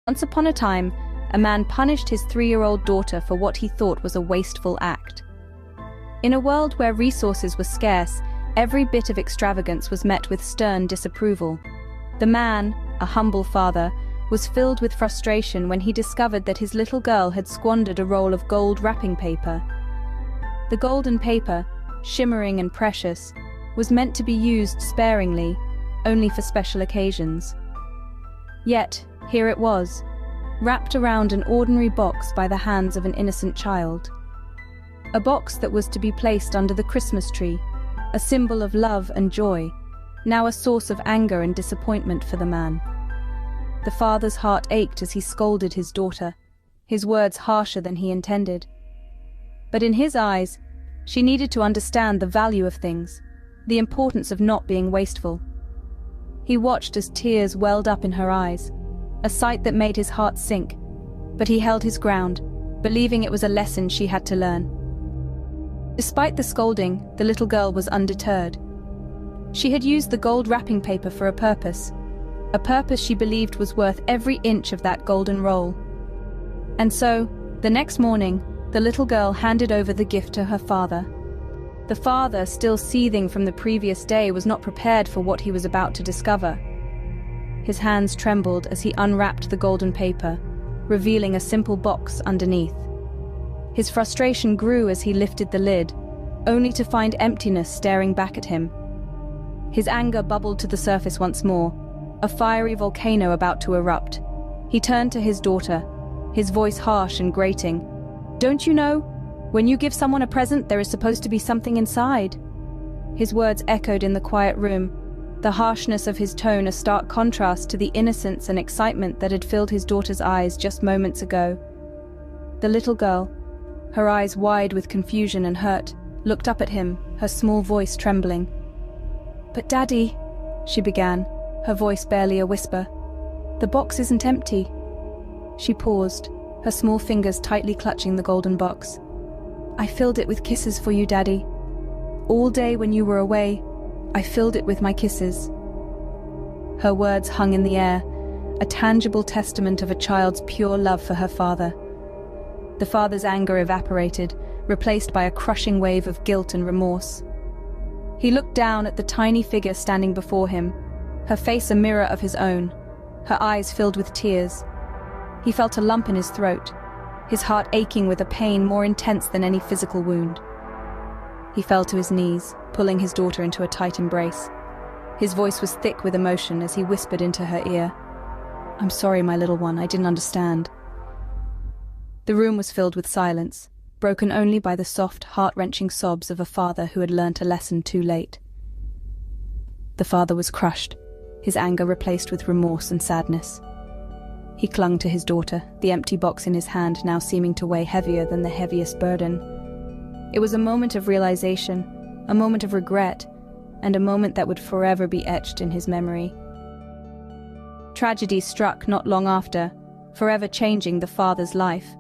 Once upon a time, a man punished his 3-year-old daughter for what he thought was a wasteful act. In a world where resources were scarce, every bit of extravagance was met with stern disapproval. The man, a humble father, was filled with frustration when he discovered that his little girl had squandered a roll of gold wrapping paper. The golden paper, shimmering and precious, was meant to be used sparingly, only for special occasions. Yet, here it was, wrapped around an ordinary box by the hands of an innocent child. A box that was to be placed under the Christmas tree, a symbol of love and joy, now a source of anger and disappointment for the man. The father's heart ached as he scolded his daughter, his words harsher than he intended. But in his eyes, she needed to understand the value of things, the importance of not being wasteful. He watched as tears welled up in her eyes, a sight that made his heart sink, but he held his ground, believing it was a lesson she had to learn. Despite the scolding, the little girl was undeterred. She had used the gold wrapping paper for a purpose she believed was worth every inch of that golden roll. And so, the next morning, the little girl handed over the gift to her father. The father, still seething from the previous day, was not prepared for what he was about to discover. His hands trembled as he unwrapped the golden paper, revealing a simple box underneath. His frustration grew as he lifted the lid, only to find emptiness staring back at him. His anger bubbled to the surface once more, a fiery volcano about to erupt. He turned to his daughter, his voice harsh and grating. "Don't you know? When you give someone a present, there is supposed to be something inside." His words echoed in the quiet room, the harshness of his tone a stark contrast to the innocence and excitement that had filled his daughter's eyes just moments ago. The little girl, her eyes wide with confusion and hurt, looked up at him, her small voice trembling. "But Daddy," she began, her voice barely a whisper, "the box isn't empty." She paused, her small fingers tightly clutching the golden box. "I filled it with kisses for you, Daddy. All day when you were away, I filled it with my kisses." Her words hung in the air, a tangible testament of a child's pure love for her father. The father's anger evaporated, replaced by a crushing wave of guilt and remorse. He looked down at the tiny figure standing before him, her face a mirror of his own, her eyes filled with tears. He felt a lump in his throat, his heart aching with a pain more intense than any physical wound. He fell to his knees, pulling his daughter into a tight embrace. His voice was thick with emotion as he whispered into her ear, "I'm sorry, my little one, I didn't understand." The room was filled with silence, broken only by the soft, heart-wrenching sobs of a father who had learnt a lesson too late. The father was crushed, his anger replaced with remorse and sadness. He clung to his daughter, the empty box in his hand now seeming to weigh heavier than the heaviest burden. It was a moment of realization, a moment of regret, and a moment that would forever be etched in his memory. Tragedy struck not long after, forever changing the father's life.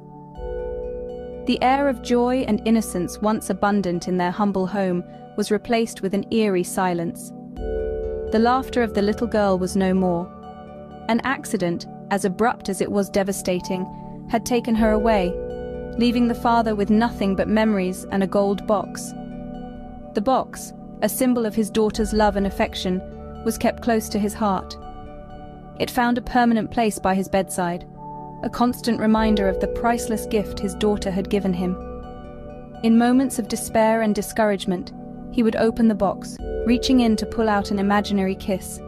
The air of joy and innocence once abundant in their humble home was replaced with an eerie silence. The laughter of the little girl was no more. An accident, as abrupt as it was devastating, had taken her away, leaving the father with nothing but memories and a gold box. The box, a symbol of his daughter's love and affection, was kept close to his heart. It found a permanent place by his bedside, a constant reminder of the priceless gift his daughter had given him. In moments of despair and discouragement, he would open the box, reaching in to pull out an imaginary kiss.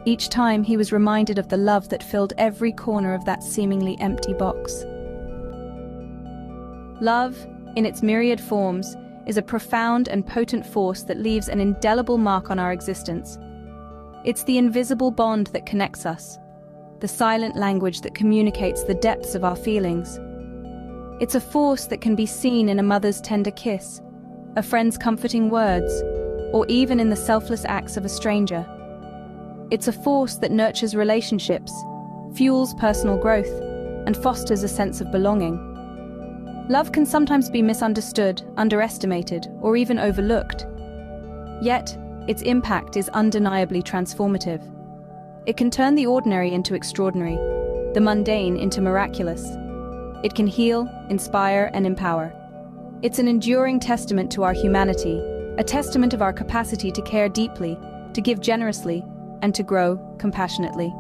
Each time he was reminded of the love that filled every corner of that seemingly empty box. Love, in its myriad forms, is a profound and potent force that leaves an indelible mark on our existence. It's the invisible bond that connects us, the silent language that communicates the depths of our feelings. It's a force that can be seen in a mother's tender kiss, a friend's comforting words, or even in the selfless acts of a stranger. It's a force that nurtures relationships, fuels personal growth, and fosters a sense of belonging. Love can sometimes be misunderstood, underestimated, or even overlooked. Yet, its impact is undeniably transformative. It can turn the ordinary into extraordinary, the mundane into miraculous. It can heal, inspire, and empower. It's an enduring testament to our humanity, a testament of our capacity to care deeply, to give generously, and to grow compassionately.